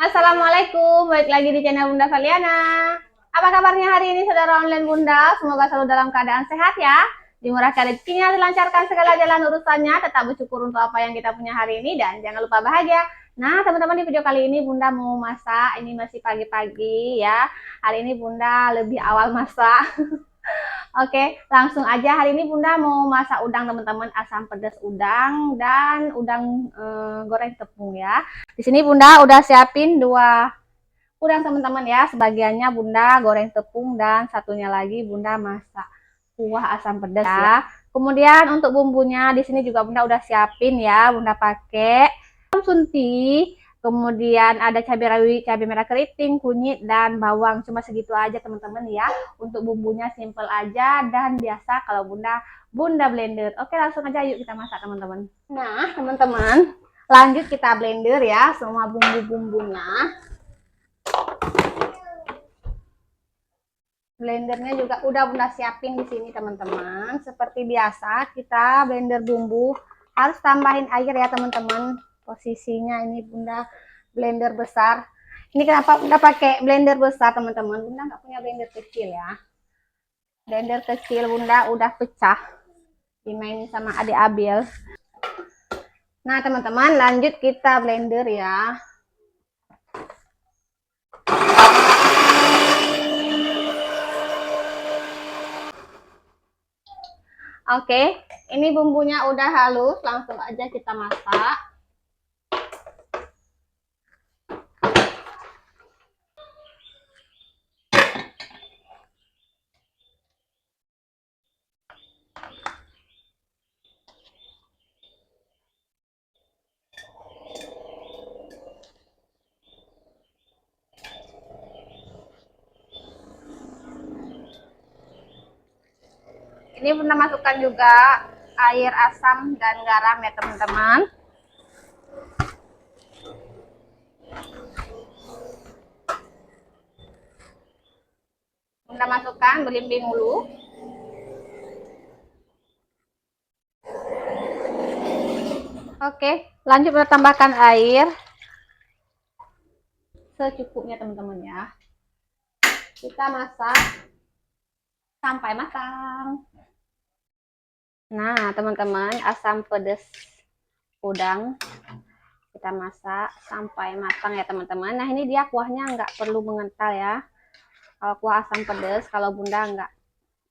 Assalamualaikum, balik lagi di channel Bunda Valiana. Apa kabarnya hari ini saudara online Bunda? Semoga selalu dalam keadaan sehat ya. Dimurahkan rezekinya, dilancarkan segala jalan urusannya, tetap bersyukur untuk apa yang kita punya hari ini dan jangan lupa bahagia. Nah, teman-teman, di video kali ini Bunda mau masak. Ini masih pagi-pagi ya. Hari ini Bunda lebih awal masak. Oke, langsung aja hari ini Bunda mau masak udang teman-teman, asam pedas udang dan udang goreng tepung ya. Di sini Bunda udah siapin dua udang teman-teman ya. Sebagiannya Bunda goreng tepung dan satunya lagi Bunda masak kuah asam pedas ya. Kemudian untuk bumbunya di sini juga Bunda udah siapin ya. Bunda pakai sunti, kemudian ada cabai rawit, cabai merah keriting, kunyit dan bawang. Cuma segitu aja teman-teman ya. Untuk bumbunya simple aja dan biasa kalau Bunda blender. Oke, langsung aja yuk kita masak teman-teman. Nah, teman-teman, lanjut kita blender ya semua bumbu-bumbunya. Blendernya juga udah Bunda siapin di sini teman-teman. Seperti biasa kita blender bumbu harus tambahin air ya teman-teman. Posisinya ini Bunda blender besar. Ini kenapa Bunda pakai blender besar teman-teman? Bunda nggak punya blender kecil ya. Blender kecil Bunda udah pecah, dimainin sama adik Abil. Nah teman-teman, lanjut kita blender ya. Oke, ini bumbunya udah halus, langsung aja kita masak. Ini Bunda masukkan juga air asam dan garam ya teman-teman. Bunda masukkan belimbing dulu. Oke, lanjut Bunda tambahkan air secukupnya teman-teman ya. Kita masak sampai matang. Nah teman-teman, asam pedas udang kita masak sampai matang ya teman-teman. Nah ini dia kuahnya nggak perlu mengental ya. Kalau kuah asam pedas, kalau Bunda nggak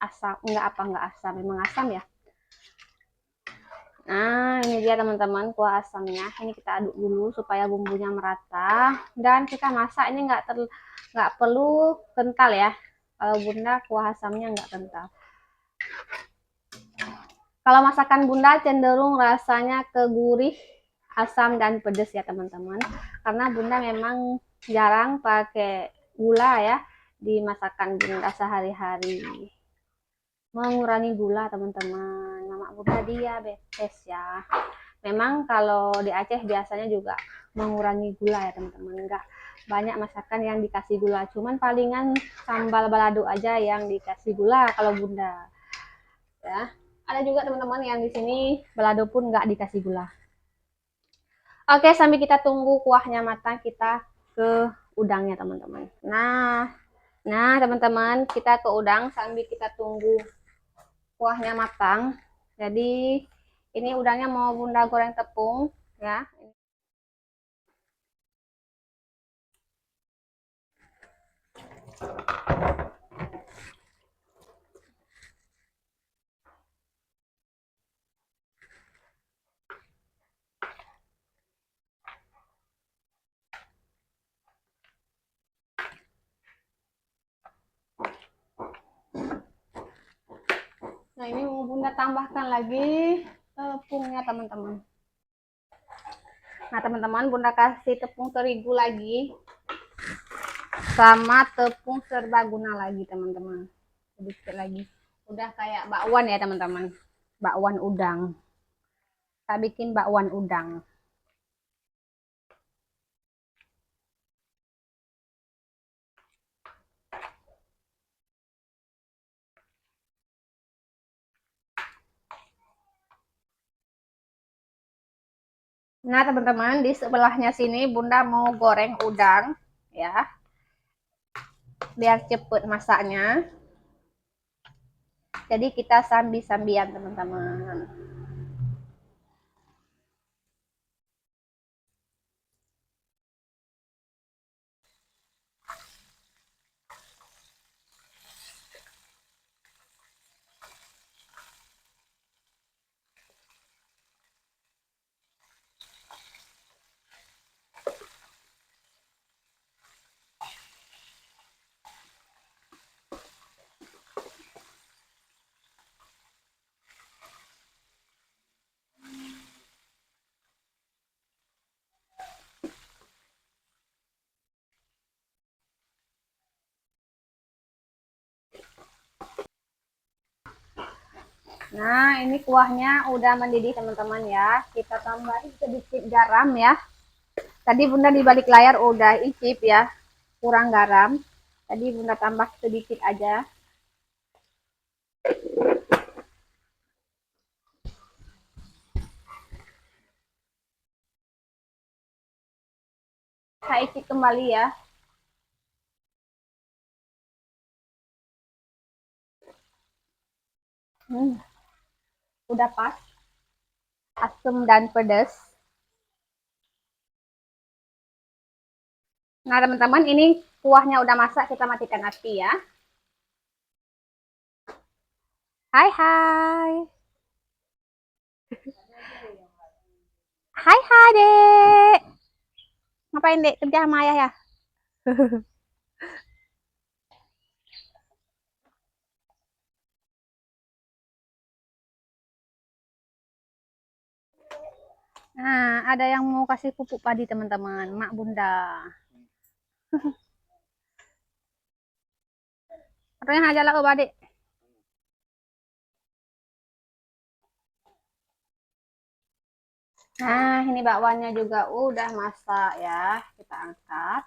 asam, nggak asam, memang asam ya. Nah ini dia teman-teman kuah asamnya. Ini kita aduk dulu supaya bumbunya merata dan kita masak ini nggak perlu kental ya. Kalau Bunda kuah asamnya nggak kental. Kalau masakan Bunda cenderung rasanya ke gurih, asam dan pedas ya teman-teman. Karena Bunda memang jarang pakai gula ya di masakan Bunda sehari-hari. Mengurangi gula teman-teman. Mama Bunda diabetes ya. Memang kalau di Aceh biasanya juga mengurangi gula ya teman-teman. Enggak banyak masakan yang dikasih gula. Cuman palingan sambal balado aja yang dikasih gula kalau Bunda. Ya. Ada juga teman-teman yang di sini balado pun nggak dikasih gula. Oke, sambil kita tunggu kuahnya matang, kita ke udangnya teman-teman. Nah teman-teman, kita ke udang sambil kita tunggu kuahnya matang. Jadi ini udangnya mau Bunda goreng tepung ya. Nah ini mau Bunda tambahkan lagi tepungnya teman-teman. Nah teman-teman, Bunda kasih tepung terigu lagi sama tepung serbaguna lagi teman-teman. Sedikit lagi. Udah kayak bakwan ya teman-teman. Bakwan udang. Kita bikin bakwan udang. Nah, teman-teman, di sebelahnya sini Bunda mau goreng udang ya, biar cepet masaknya. Jadi kita sambi-sambian, teman-teman. Nah, ini kuahnya udah mendidih, teman-teman ya. Kita tambahin sedikit garam ya. Tadi Bunda di balik layar udah icip ya, kurang garam. Tadi Bunda tambah sedikit aja. Saya icip kembali ya. Hmm, udah pas, asam dan pedas. Nah, teman-teman, ini kuahnya udah masak, kita matikan api ya. Hai, hai. Hai, hai, Dek. Ngapain, Dek? Kerja sama ayah ya? Nah, ada yang mau kasih pupuk padi, teman-teman. Mak Bunda. Katanya aja lah, Adik. Nah, ini bakwannya juga udah masak ya. Kita angkat.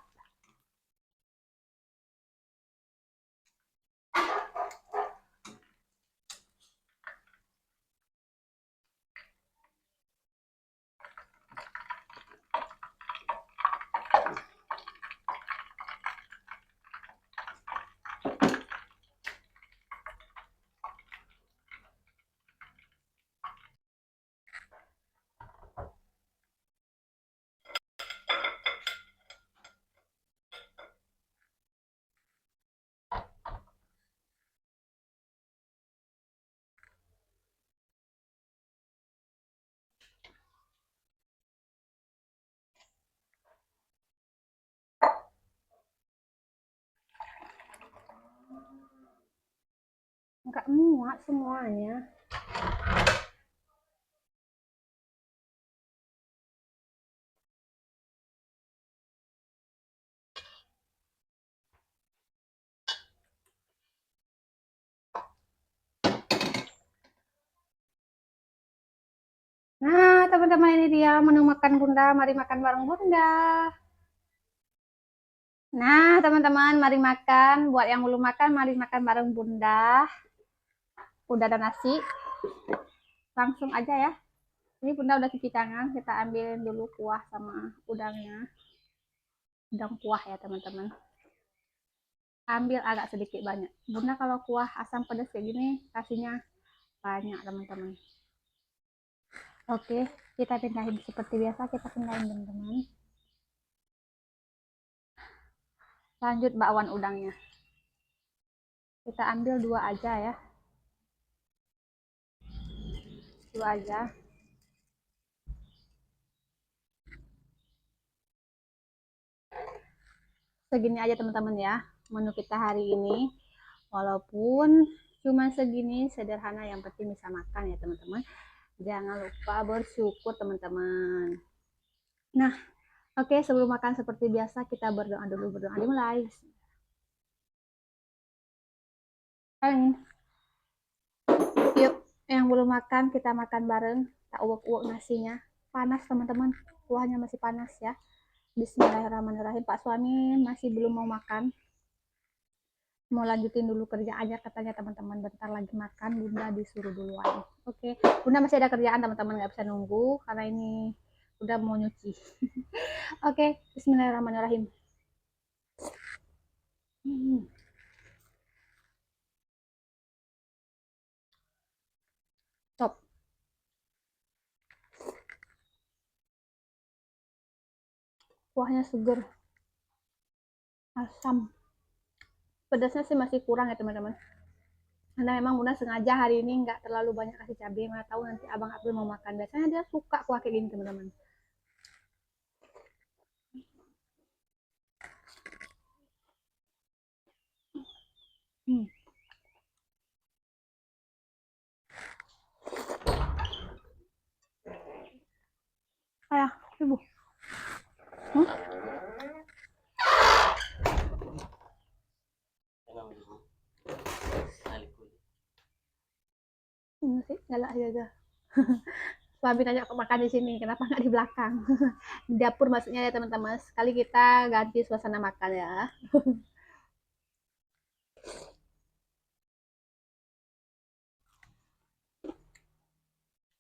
Enggak muat semuanya. Nah, teman-teman, ini dia menu makan Bunda. Mari makan bareng Bunda. Nah, teman-teman, mari makan. Buat yang belum makan, mari makan bareng Bunda. Udah ada nasi. Langsung aja ya. Ini Bunda udah cuci tangan. Kita ambil dulu kuah sama udangnya. Udang kuah ya, teman-teman. Ambil agak sedikit banyak. Bunda kalau kuah asam pedas kayak gini, kasihnya banyak, teman-teman. Oke, kita pindahin seperti biasa. Kita pindahin, teman-teman. Lanjut bakwan udangnya. Kita ambil dua aja ya. Dua aja. Segini aja, teman-teman ya. Menu kita hari ini. Walaupun cuma segini sederhana, yang penting bisa makan ya, teman-teman. Jangan lupa bersyukur, teman-teman. Nah, oke, sebelum makan seperti biasa kita berdoa dulu. Berdoa dimulai. Amin. Yuk, yang belum makan kita makan bareng. Tak uak-uak nasinya. Panas, teman-teman. Kuahnya masih panas ya. Bismillahirrahmanirrahim. Pak suami masih belum mau makan. Mau lanjutin dulu kerja aja katanya, teman-teman. Bentar lagi makan, Bunda disuruh duluan. Oke, Bunda masih ada kerjaan, teman-teman, nggak bisa nunggu karena ini udah mau nyuci. Oke, bismillahirrahmanirrahim. Top. Kuahnya seger, asam. Pedasnya sih masih kurang ya teman-teman. Karena memang Bunda sengaja hari ini nggak terlalu banyak kasih cabai, mana tahu nanti Abang Abdul mau makan. Biasanya dia suka kuah kayak gini teman-teman. Hmm. Ayah, ibu. Hmm? Ini sih galak aja. Suami tanya makan di sini, kenapa nggak di belakang? Di dapur maksudnya ya teman-teman. Sekali kita ganti suasana makan ya.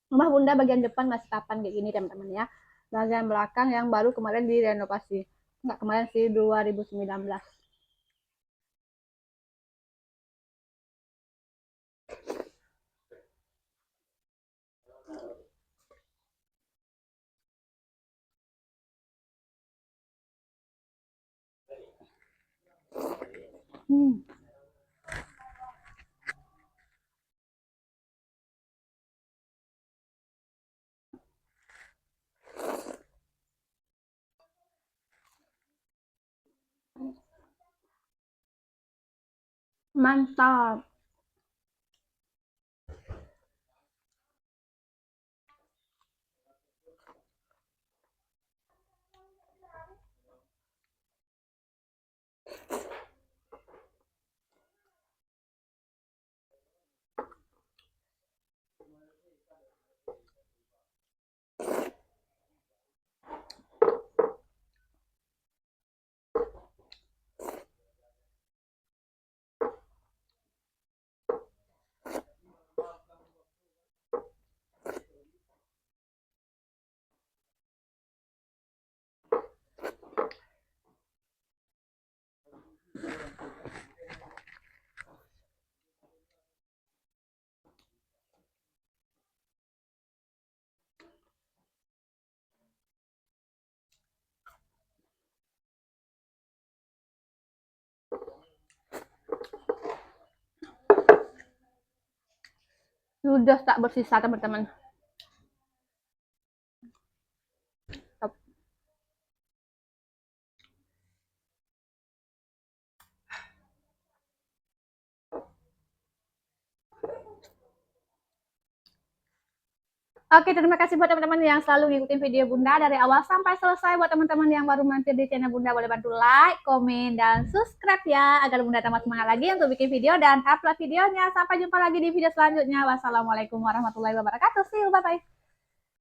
Rumah Bunda bagian depan masih papan kayak gini teman-teman ya. Bagian belakang yang baru kemarin direnovasi. Nggak kemarin sih 2019. Hmm. Mantap. Sudah tak bersisa teman-teman. Oke, terima kasih buat teman-teman yang selalu ngikutin video Bunda dari awal sampai selesai. Buat teman-teman yang baru mampir di channel Bunda, boleh bantu like, komen, dan subscribe ya, agar Bunda tambah semangat lagi untuk bikin video dan upload videonya. Sampai jumpa lagi di video selanjutnya. Wassalamualaikum warahmatullahi wabarakatuh. See you, bye-bye.